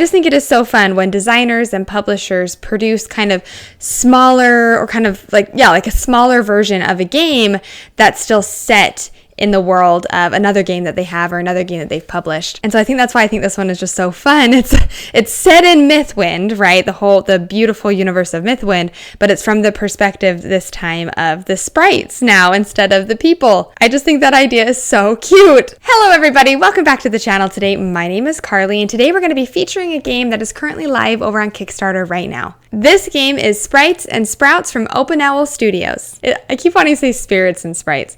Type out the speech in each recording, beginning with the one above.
just think it is so fun when designers and publishers produce kind of smaller or kind of like a smaller version of a game that's still set in the world of another game that they have or another game that they've published. And so I think that's why I think this one is just so fun. It's set in Mythwind, right? The beautiful universe of Mythwind, but it's from the perspective this time of the sprites now instead of the people. I just think that idea is so cute. Hello everybody, welcome back to the channel today. My name is Carly and today we're going to be featuring a game that is currently live over on Kickstarter right now. This game is Sprites and Sprouts from Open Owl Studios. I keep wanting to say Spirits and Sprites,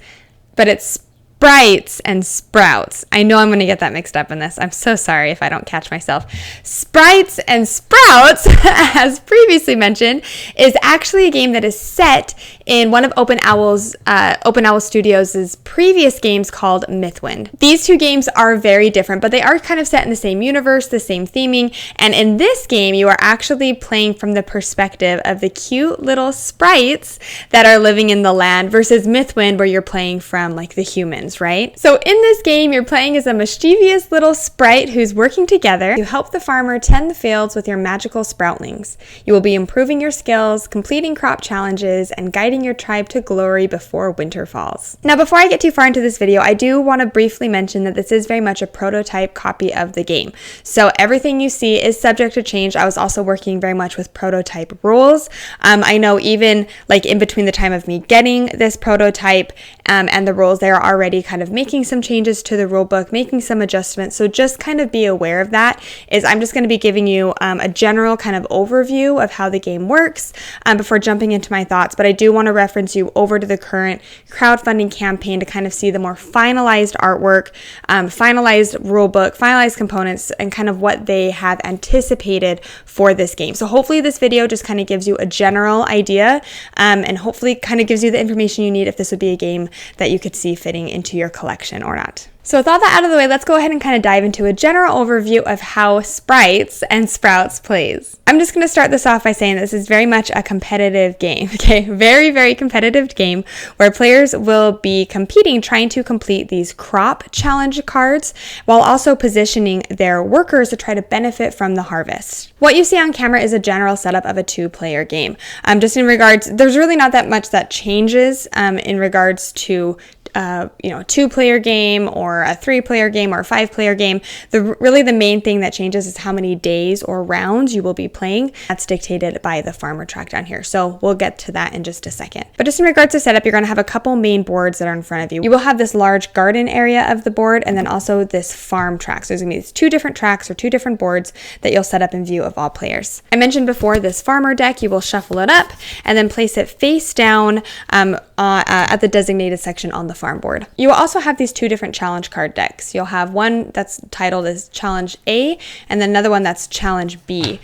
but it's Sprites and Sprouts. I know I'm going to get that mixed up in this. I'm so sorry if I don't catch myself. Sprites and Sprouts, as previously mentioned, is actually a game that is set in one of Open Owl Studios' previous games called Mythwind. These two games are very different, but they are kind of set in the same universe, the same theming, and in this game, you are actually playing from the perspective of the cute little sprites that are living in the land versus Mythwind, where you're playing from like the humans, right? So in this game, you're playing as a mischievous little sprite who's working together to help the farmer tend the fields with your magical sproutlings. You will be improving your skills, completing crop challenges, and guiding your tribe to glory before winter falls. Now, before I get too far into this video, I do want to briefly mention that this is very much a prototype copy of the game. So everything you see is subject to change. I was also working very much with prototype rules. I know even like in between the time of me getting this prototype and the rules, they are already kind of making some changes to the rule book, making some adjustments. So just kind of be aware of that. I'm just going to be giving you a general kind of overview of how the game works before jumping into my thoughts. But I do want to reference you over to the current crowdfunding campaign to kind of see the more finalized artwork, finalized rule book, finalized components, and kind of what they have anticipated for this game. So hopefully this video just kind of gives you a general idea and hopefully kind of gives you the information you need if this would be a game that you could see fitting into your collection or not. So with all that out of the way, let's go ahead and kind of dive into a general overview of how Sprites and Sprouts plays. I'm just going to start this off by saying this is very much a competitive game, okay? Very, very competitive game where players will be competing, trying to complete these crop challenge cards while also positioning their workers to try to benefit from the harvest. What you see on camera is a general setup of a two-player game. Just in regards, there's really not that much that changes in regards to a two-player game or a three-player game or a five-player game. Really the main thing that changes is how many days or rounds you will be playing. That's dictated by the farmer track down here. So we'll get to that in just a second. But just in regards to setup, you're going to have a couple main boards that are in front of you. You will have this large garden area of the board and then also this farm track. So there's going to be these two different tracks or two different boards that you'll set up in view of all players. I mentioned before this farmer deck, you will shuffle it up and then place it face down at the designated section on the farm board. You will also have these two different challenge card decks. You'll have one that's titled as Challenge A and then another one that's Challenge B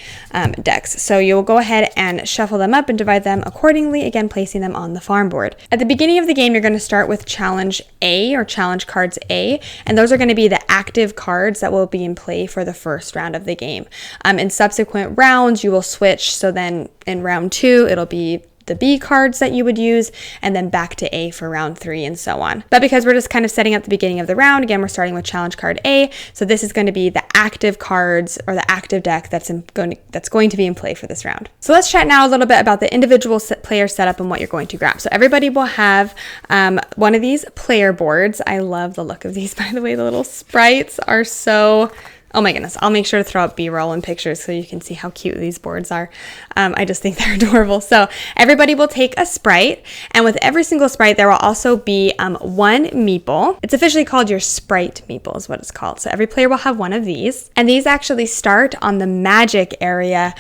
decks. So you'll go ahead and shuffle them up and divide them accordingly, again placing them on the farm board. At the beginning of the game, you're going to start with Challenge A or Challenge Cards A, and those are going to be the active cards that will be in play for the first round of the game. In subsequent rounds, you will switch, so then in round 2, it'll be the B cards that you would use, and then back to A for round 3 and so on. But because we're just kind of setting up the beginning of the round, again, we're starting with challenge card A. So this is going to be the active cards or the active deck that's going to be in play for this round. So let's chat now a little bit about the individual player setup and what you're going to grab. So everybody will have one of these player boards. I love the look of these, by the way. The little sprites are so... Oh my goodness, I'll make sure to throw up B-roll and pictures so you can see how cute these boards are. I just think they're adorable. So everybody will take a sprite, and with every single sprite, there will also be one meeple. It's officially called your Sprite meeple is what it's called. So every player will have one of these, and these actually start on the magic area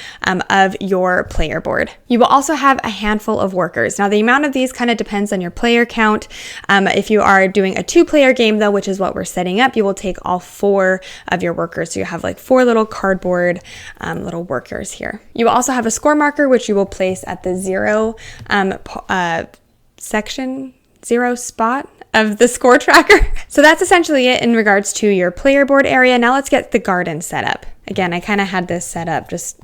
of your player board. You will also have a handful of workers. Now the amount of these kind of depends on your player count. If you are doing a two-player game though, which is what we're setting up, you will take all 4 of your workers. So you have like 4 little cardboard little workers here. You will also have a score marker, which you will place at the 0 section, 0 spot of the score tracker. So that's essentially it in regards to your player board area. Now let's get the garden set up. Again, I kind of had this set up just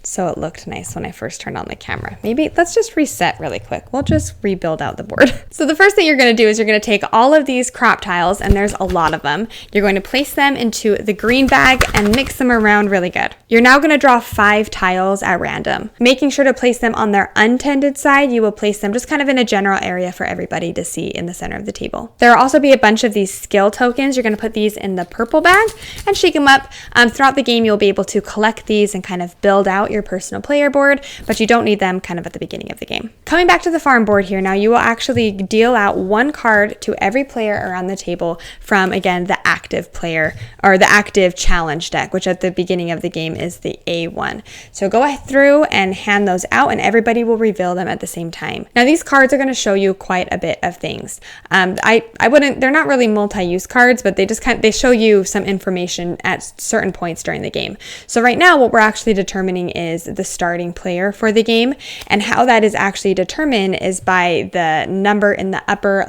so it looked nice when I first turned on the camera. Maybe let's just reset really quick. We'll just rebuild out the board. So the first thing you're going to do is you're going to take all of these crop tiles, and there's a lot of them. You're going to place them into the green bag and mix them around really good. You're now going to draw 5 tiles at random. Making sure to place them on their untended side, you will place them just kind of in a general area for everybody to see in the center of the table. There will also be a bunch of these skill tokens. You're going to put these in the purple bag and shake them up. Throughout the game, you'll be able to collect these and kind of build out your personal player board, but you don't need them kind of at the beginning of the game. Coming back to the farm board here, now you will actually deal out 1 card to every player around the table from, again, the active player or the active challenge deck, which at the beginning of the game is the A1. So go through and hand those out and everybody will reveal them at the same time. Now these cards are going to show you quite a bit of things. They're not really multi-use cards, but they show you some information at certain points during the game. So right now what we're actually determining is the starting player for the game, and how that is actually determined is by the number in the upper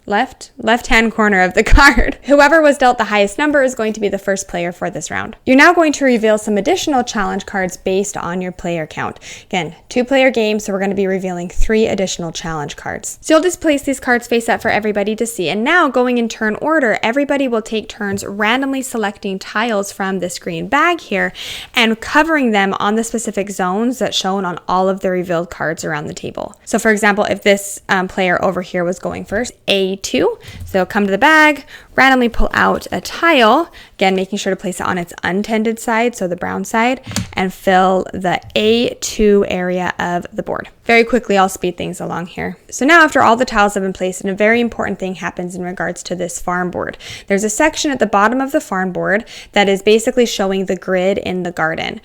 left-hand corner of the card. Whoever was dealt the highest number is going to be the first player for this round. You're now going to reveal some additional challenge cards based on your player count. Again, 2-player game, so we're going to be revealing 3 additional challenge cards. So you'll just place these cards face up for everybody to see. And now, going in turn order, everybody will take turns randomly selecting tiles from this green bag here and covering them on the specific zones that's shown on all of the revealed cards around the table. So for example, if this player over here was going first, A2, so come to the bag, randomly pull out a tile, again making sure to place it on its untended side, so the brown side, and fill the A2 area of the board. Very quickly, I'll speed things along here. So now after all the tiles have been placed, and a very important thing happens in regards to this farm board. There's a section at the bottom of the farm board that is basically showing the grid in the garden.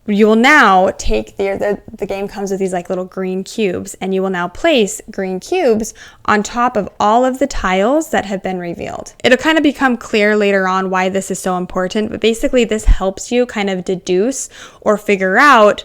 You will now take the game comes with these like little green cubes, and you will now place green cubes on top of all of the tiles that have been revealed. It'll kind of become clear later on why this is so important, but basically this helps you kind of deduce or figure out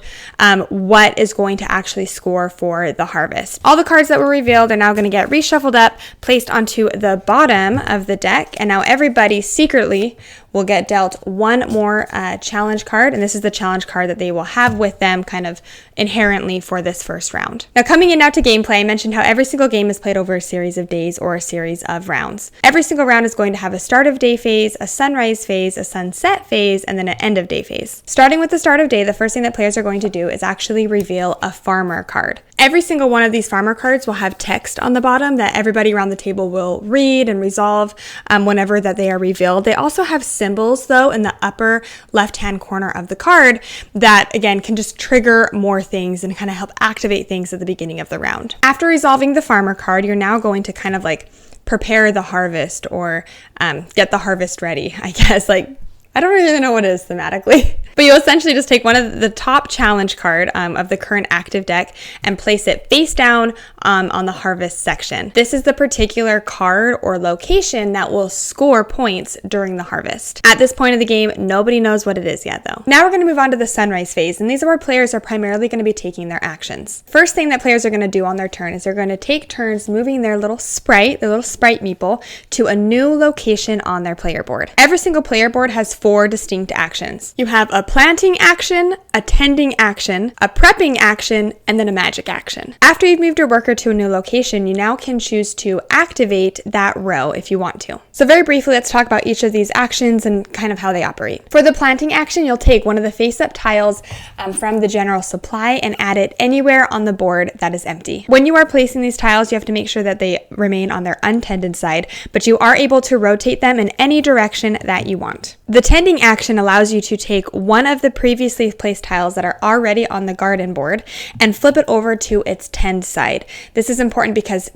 what is going to actually score for the harvest. All the cards that were revealed are now going to get reshuffled up, placed onto the bottom of the deck, and now everybody secretly will get dealt 1 more challenge card, and this is the challenge card that they will have with them kind of inherently for this first round. Now coming in now to gameplay, I mentioned how every single game is played over a series of days or a series of rounds. Every single round is going to have a start of day phase, a sunrise phase, a sunset phase, and then an end of day phase. Starting with the start of day, the first thing that players are going to do is actually reveal a farmer card. Every single one of these farmer cards will have text on the bottom that everybody around the table will read and resolve whenever that they are revealed. They also have symbols though in the upper left-hand corner of the card that again can just trigger more things and kind of help activate things at the beginning of the round. After resolving the farmer card, you're now going to kind of like prepare the harvest or get the harvest ready, I guess. Like, I don't really know what it is thematically. But you'll essentially just take one of the top challenge card of the current active deck and place it face down on the harvest section. This is the particular card or location that will score points during the harvest. At this point of the game, nobody knows what it is yet though. Now we're going to move on to the sunrise phase, and these are where players are primarily going to be taking their actions. First thing that players are going to do on their turn is they're going to take turns moving their little sprite meeple, to a new location on their player board. Every single player board has 4 distinct actions. You have a planting action, a tending action, a prepping action, and then a magic action. After you've moved your worker to a new location, you now can choose to activate that row if you want to. So very briefly, let's talk about each of these actions and kind of how they operate. For the planting action, you'll take one of the face-up tiles from the general supply and add it anywhere on the board that is empty. When you are placing these tiles, you have to make sure that they remain on their untended side, but you are able to rotate them in any direction that you want. The tending action allows you to take one of the previously placed tiles that are already on the garden board and flip it over to its tend side. This is important because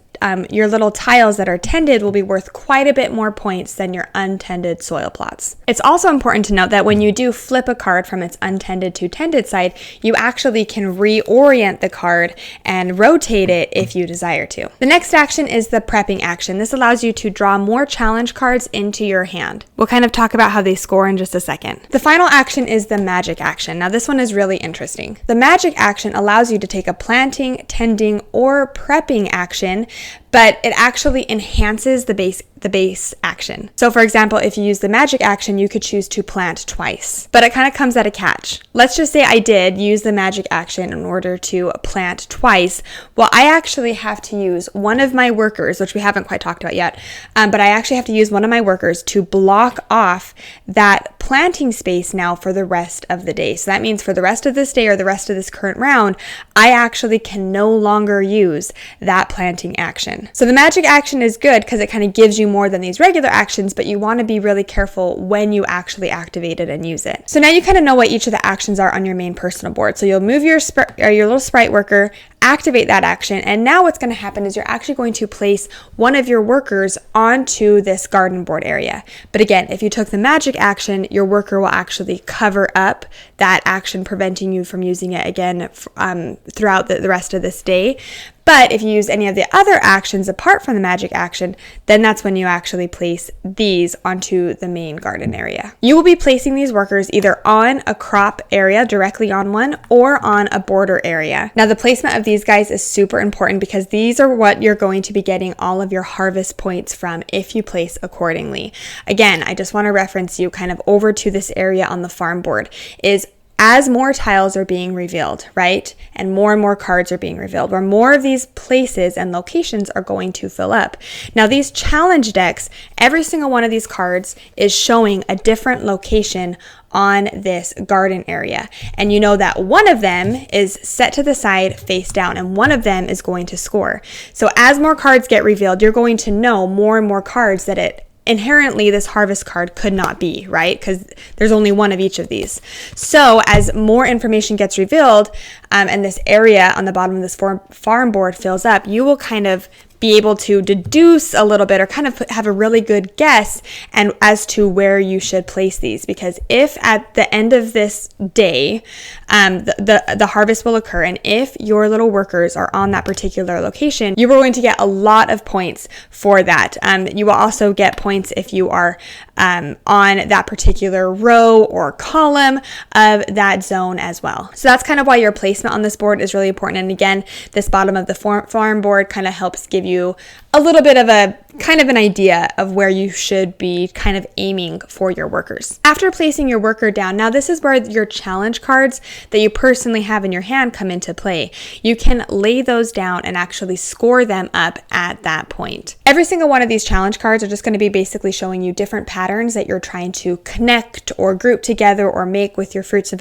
your little tiles that are tended will be worth quite a bit more points than your untended soil plots. It's also important to note that when you do flip a card from its untended to tended side, you actually can reorient the card and rotate it if you desire to. The next action is the prepping action. This allows you to draw more challenge cards into your hand. We'll kind of talk about how they score in just a second. The final action is the magic action. Now this one is really interesting. The magic action allows you to take a planting, tending, or prepping action but it actually enhances the base action. So for example, if you use the magic action, you could choose to plant twice, but it kind of comes at a catch. Let's just say I did use the magic action in order to plant twice. Well, I actually have to use one of my workers, which we haven't quite talked about yet, but I actually have to use one of my workers to block off that planting space now for the rest of the day. So that means for the rest of this day or the rest of this current round, I actually can no longer use that planting action. So the magic action is good because it kind of gives you more than these regular actions, but you want to be really careful when you actually activate it and use it. So now you kind of know what each of the actions are on your main personal board. So you'll move your little sprite worker, activate that action, and now what's going to happen is you're actually going to place one of your workers onto this garden board area. But again, if you took the magic action, your worker will actually cover up that action, preventing you from using it again throughout the rest of this day. But if you use any of the other actions apart from the magic action, then that's when you actually place these onto the main garden area. You will be placing these workers either on a crop area, directly on one, or on a border area. Now the placement of these guys is super important because these are what you're going to be getting all of your harvest points from if you place accordingly. Again, I just want to reference you kind of over to this area on the farm board is as more tiles are being revealed, right? And more cards are being revealed, where more of these places and locations are going to fill up. Now these challenge decks, every single one of these cards is showing a different location on this garden area. And you know that one of them is set to the side face down and one of them is going to score. So as more cards get revealed, you're going to know more and more cards that inherently this harvest card could not be, right? Because there's only one of each of these. So as more information gets revealed and this area on the bottom of this farm board fills up, you will kind of be able to deduce a little bit or kind of have a really good guess and as to where you should place these. Because if at the end of this day, the harvest will occur, and if your little workers are on that particular location, you are going to get a lot of points for that. You will also get points if you are on that particular row or column of that zone as well. So that's kind of why your placement on this board is really important. And again, this bottom of the farm board kind of helps give you a little bit of a kind of an idea of where you should be kind of aiming for your workers. After placing your worker down, now this is where your challenge cards that you personally have in your hand come into play. You can lay those down and actually score them up at that point. Every single one of these challenge cards are just going to be basically showing you different patterns that you're trying to connect or group together or make with your fruits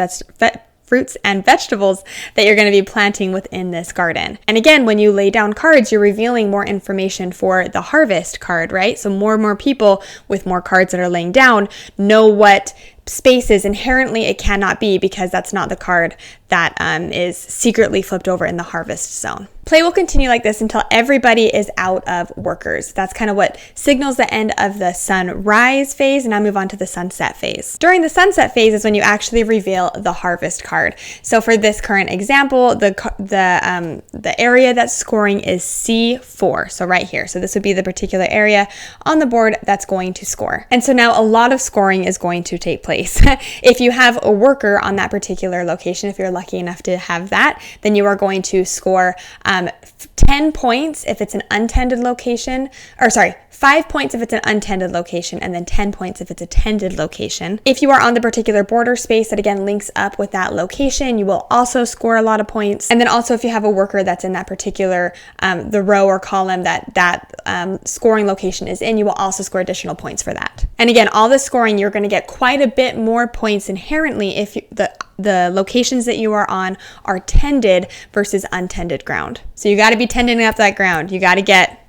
and vegetables that you're going to be planting within this garden. And again, when you lay down cards, you're revealing more information for the harvest card, right? So more and more people with more cards that are laying down know what spaces inherently it cannot be, because that's not the card that is secretly flipped over in the harvest zone. Play will continue like this until everybody is out of workers. That's kind of what signals the end of the sunrise phase, and now move on to the sunset phase. During the sunset phase is when you actually reveal the harvest card. So for this current example, the area that's scoring is C4, so right here. So this would be the particular area on the board that's going to score. And so now a lot of scoring is going to take place. If you have a worker on that particular location, if you're lucky enough to have that, then you are going to score 10 points if it's an untended location, 5 points if it's an untended location, and then 10 points if it's a tended location. If you are on the particular border space that again links up with that location, you will also score a lot of points. And then also if you have a worker that's in that particular the row or column that scoring location is in, you will also score additional points for that. And again, all this scoring, you're going to get quite a bit more points inherently if the locations that you are on are tended versus untended ground. So you got to be tending up that ground. You got to get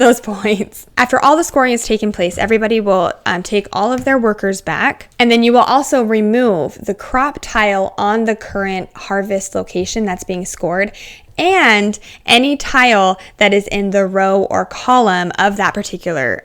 those points. After all the scoring has taken place, everybody will take all of their workers back, and then you will also remove the crop tile on the current harvest location that's being scored, and any tile that is in the row or column of that particular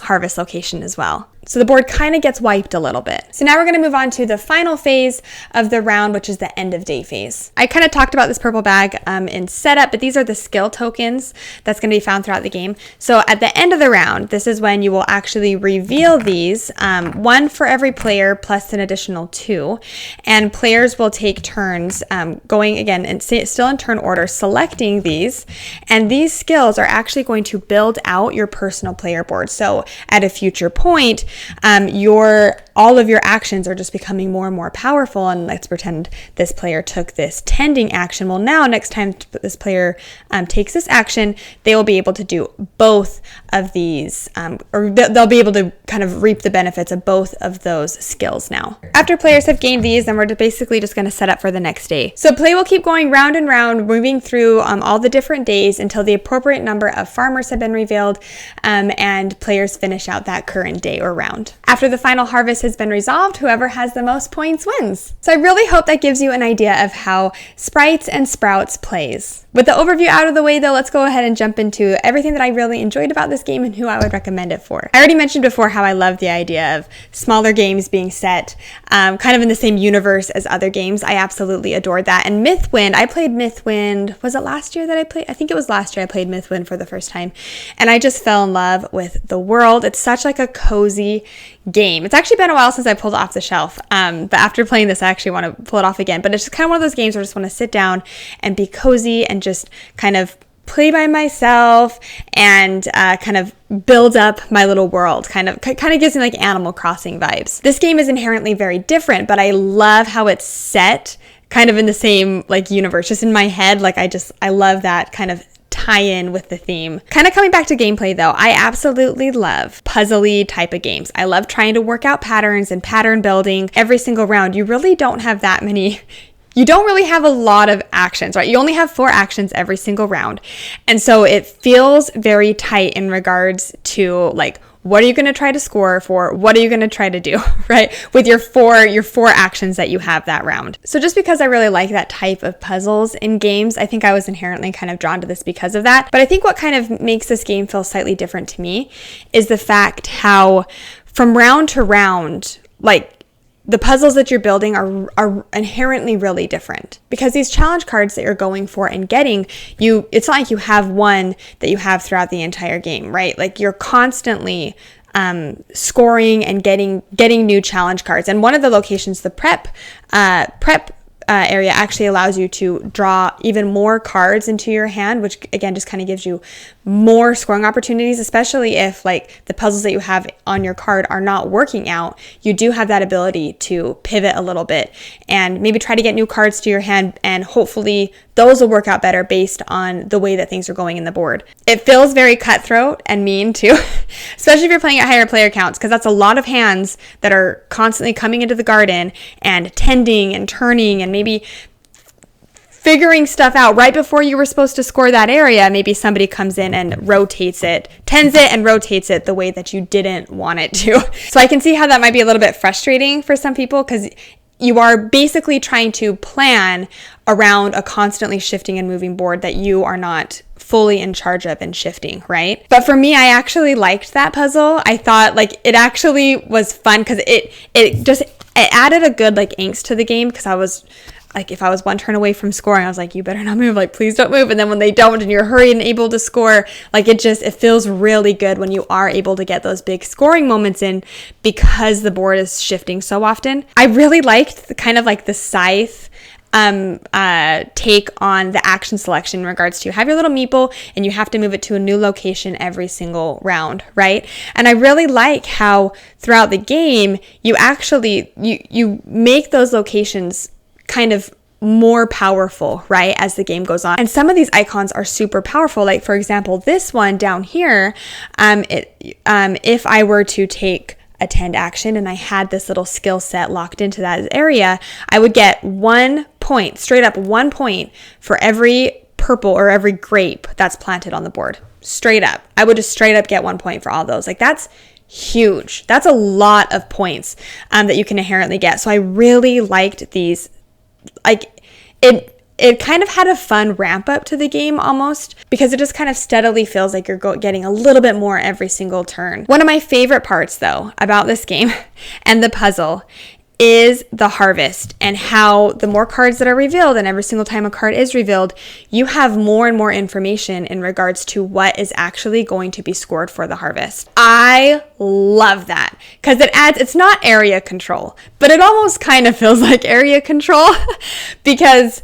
harvest location as well. So the board kind of gets wiped a little bit. So now we're going to move on to the final phase of the round, which is the end of day phase. I kind of talked about this purple bag in setup, but these are the skill tokens that's going to be found throughout the game. So at the end of the round, this is when you will actually reveal these, one for every player plus an additional 2. And players will take turns going again and still in turn order, selecting these. And these skills are actually going to build out your personal player board. So at a future point, all of your actions are just becoming more and more powerful. And let's pretend this player took this tending action. Well, now next time this player takes this action, they will be able to do both of these, or they'll be able to kind of reap the benefits of both of those skills now. After players have gained these, then we're basically just going to set up for the next day. So play will keep going round and round, moving through all the different days until the appropriate number of farmers have been revealed, and players finish out that current day or round. After the final harvest has been resolved, whoever has the most points wins. So I really hope that gives you an idea of how Sprites and Sprouts plays. With the overview out of the way though, let's go ahead and jump into everything that I really enjoyed about this game and who I would recommend it for. I already mentioned before how I love the idea of smaller games being set kind of in the same universe as other games. I absolutely adored that. And Mythwind, I played Mythwind, was it last year that I played? I think it was last year I played Mythwind for the first time. And I just fell in love with the world. It's such like a cozy game. It's actually been a while since I pulled it off the shelf. But after playing this, I actually want to pull it off again. But it's just kind of one of those games where I just want to sit down and be cozy and just kind of play by myself and kind of build up my little world. Kind of gives me like Animal Crossing vibes. This game is inherently very different, but I love how it's set kind of in the same like universe, just in my head. Like I love that kind of tie in with the theme. Kind of coming back to gameplay though, I absolutely love puzzly type of games. I love trying to work out patterns and pattern building every single round. You really don't have that many. You don't really have a lot of actions, right? You only have 4 actions every single round. And so it feels very tight in regards to like, what are you going to try to score for? What are you going to try to do, right? With your four actions that you have that round. So just because I really like that type of puzzles in games, I think I was inherently kind of drawn to this because of that. But I think what kind of makes this game feel slightly different to me is the fact how from round to round, like, the puzzles that you're building are inherently really different because these challenge cards that you're going for and getting, it's not like you have one that you have throughout the entire game, right? Like you're constantly scoring and getting new challenge cards. And one of the locations, the prep area actually allows you to draw even more cards into your hand, which again just kind of gives you more scoring opportunities, especially if like the puzzles that you have on your card are not working out. You do have that ability to pivot a little bit and maybe try to get new cards to your hand, and hopefully those will work out better based on the way that things are going in the board. It feels very cutthroat and mean too, especially if you're playing at higher player counts, because that's a lot of hands that are constantly coming into the garden and tending and turning and maybe figuring stuff out right before you were supposed to score that area. Maybe somebody comes in and tends it and rotates it the way that you didn't want it to. So I can see how that might be a little bit frustrating for some people, because you are basically trying to plan around a constantly shifting and moving board that you are not fully in charge of and shifting, right? But for me, I actually liked that puzzle. I thought like it actually was fun because it added a good like angst to the game, because I was like, if I was one turn away from scoring, I was like, you better not move, like please don't move. And then when they don't and you're hurried and able to score, like it feels really good when you are able to get those big scoring moments in, because the board is shifting so often. I really liked the scythe take on the action selection in regards to you have your little meeple and you have to move it to a new location every single round, right? And I really like how throughout the game, you actually, you make those locations kind of more powerful, right, as the game goes on. And some of these icons are super powerful. Like for example, this one down here, if I were to take a tend action and I had this little skill set locked into that area, I would get 1 point, straight up 1 point for every purple or every grape that's planted on the board. Straight up. I would just straight up get 1 point for all those. Like that's huge. That's a lot of points that you can inherently get. So I really liked these. Like it kind of had a fun ramp up to the game almost, because it just kind of steadily feels like you're getting a little bit more every single turn. One of my favorite parts though about this game and the puzzle is the harvest, and how the more cards that are revealed, and every single time a card is revealed, you have more and more information in regards to what is actually going to be scored for the harvest. I love that, because it's not area control, but it almost kind of feels like area control because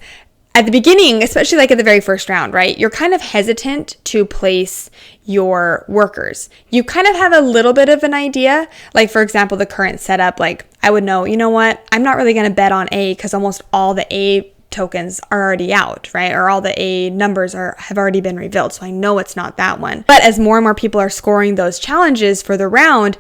at the beginning, especially like at the very first round, right, you're kind of hesitant to place your workers. You kind of have a little bit of an idea. Like, for example, the current setup, like I would know, you know what, I'm not really going to bet on A because almost all the A tokens are already out, right? Or all the A numbers have already been revealed. So I know it's not that one. But as more and more people are scoring those challenges for the round,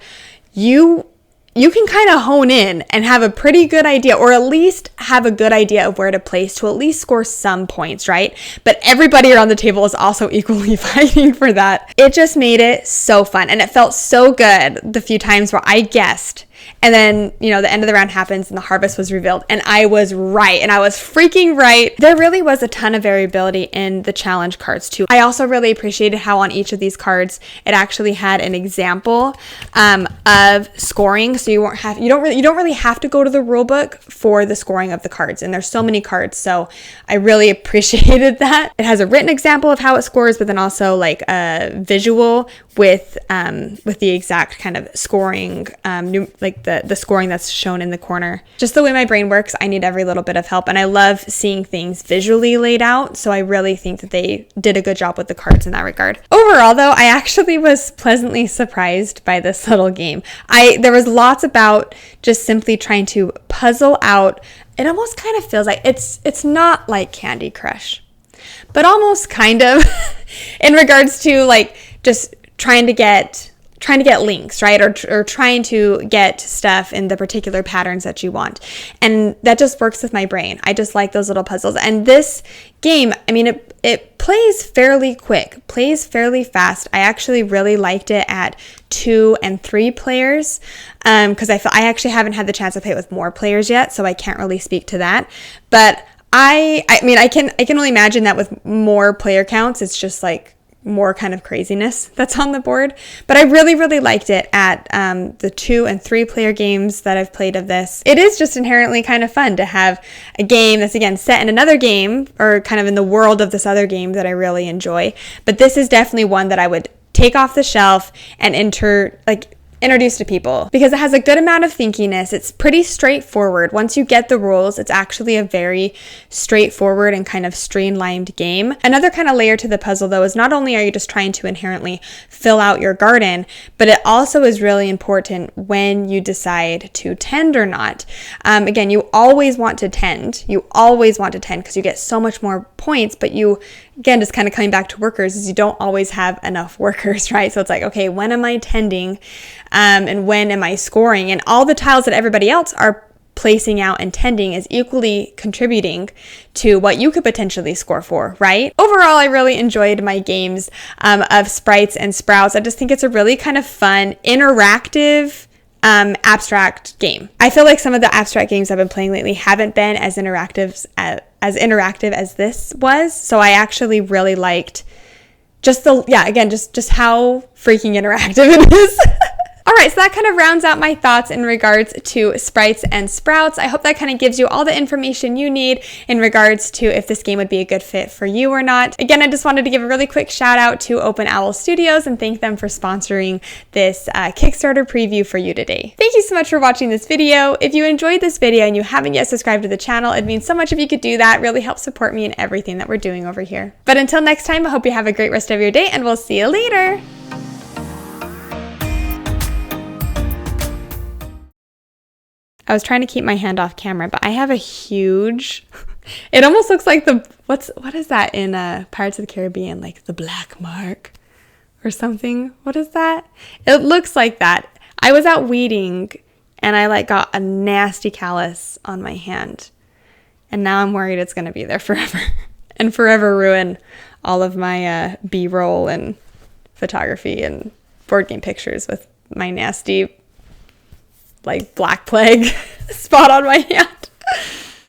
you can kind of hone in and have a pretty good idea, or at least have a good idea of where to place to at least score some points, right? But everybody around the table is also equally fighting for that. It just made it so fun, and it felt so good the few times where I guessed, and then, the end of the round happens and the harvest was revealed, and I was right, and I was freaking right. There really was a ton of variability in the challenge cards too. I also really appreciated how on each of these cards it actually had an example of scoring, so you don't really have to go to the rule book for the scoring of the cards, and there's so many cards, so I really appreciated that. It has a written example of how it scores, but then also like a visual with the exact kind of scoring, like the scoring that's shown in the corner. Just the way my brain works, I need every little bit of help, and I love seeing things visually laid out, so I really think that they did a good job with the cards in that regard. Overall though, I actually was pleasantly surprised by this little game. There was lots about just simply trying to puzzle out. It almost kind of feels like it's not like Candy Crush, but almost kind of in regards to like just trying to get links, right? Or trying to get stuff in the particular patterns that you want. And that just works with my brain. I just like those little puzzles. And this game, I mean, it plays fairly quick, plays fairly fast. I actually really liked it at 2 and 3 players, because I actually haven't had the chance to play it with more players yet, so I can't really speak to that. But I mean, I can only imagine that with more player counts, it's just like more kind of craziness that's on the board. But I really, really liked it at the 2 and 3 player games that I've played of this. It is just inherently kind of fun to have a game that's, again, set in another game, or kind of in the world of this other game that I really enjoy. But this is definitely one that I would take off the shelf and introduce to people, because it has a good amount of thinkiness. It's pretty straightforward. Once you get the rules, it's actually a very straightforward and kind of streamlined game. Another kind of layer to the puzzle though is not only are you just trying to inherently fill out your garden, but it also is really important when you decide to tend or not. Again, you always want to tend. You always want to tend because you get so much more points, but again, just kind of coming back to workers, is you don't always have enough workers, right? So it's like, okay, when am I tending? And when am I scoring? And all the tiles that everybody else are placing out and tending is equally contributing to what you could potentially score for, right? Overall, I really enjoyed my games of Sprites and Sprouts. I just think it's a really kind of fun, interactive, abstract game. I feel like some of the abstract games I've been playing lately haven't been as interactive as this was. So I actually really liked just how freaking interactive it is. All right, so that kind of rounds out my thoughts in regards to Sprites and Sprouts. I hope that kind of gives you all the information you need in regards to if this game would be a good fit for you or not. Again, I just wanted to give a really quick shout out to Open Owl Studios and thank them for sponsoring this Kickstarter preview for you today. Thank you so much for watching this video. If you enjoyed this video and you haven't yet subscribed to the channel, it'd mean so much if you could do that. It really helps support me in everything that we're doing over here. But until next time, I hope you have a great rest of your day and we'll see you later. I was trying to keep my hand off camera, but I have a huge, it almost looks like what is that in Pirates of the Caribbean? Like the black mark or something. What is that? It looks like that. I was out weeding and I got a nasty callus on my hand. And now I'm worried it's going to be there forever and forever ruin all of my B-roll and photography and board game pictures with my nasty black plague spot on my hand.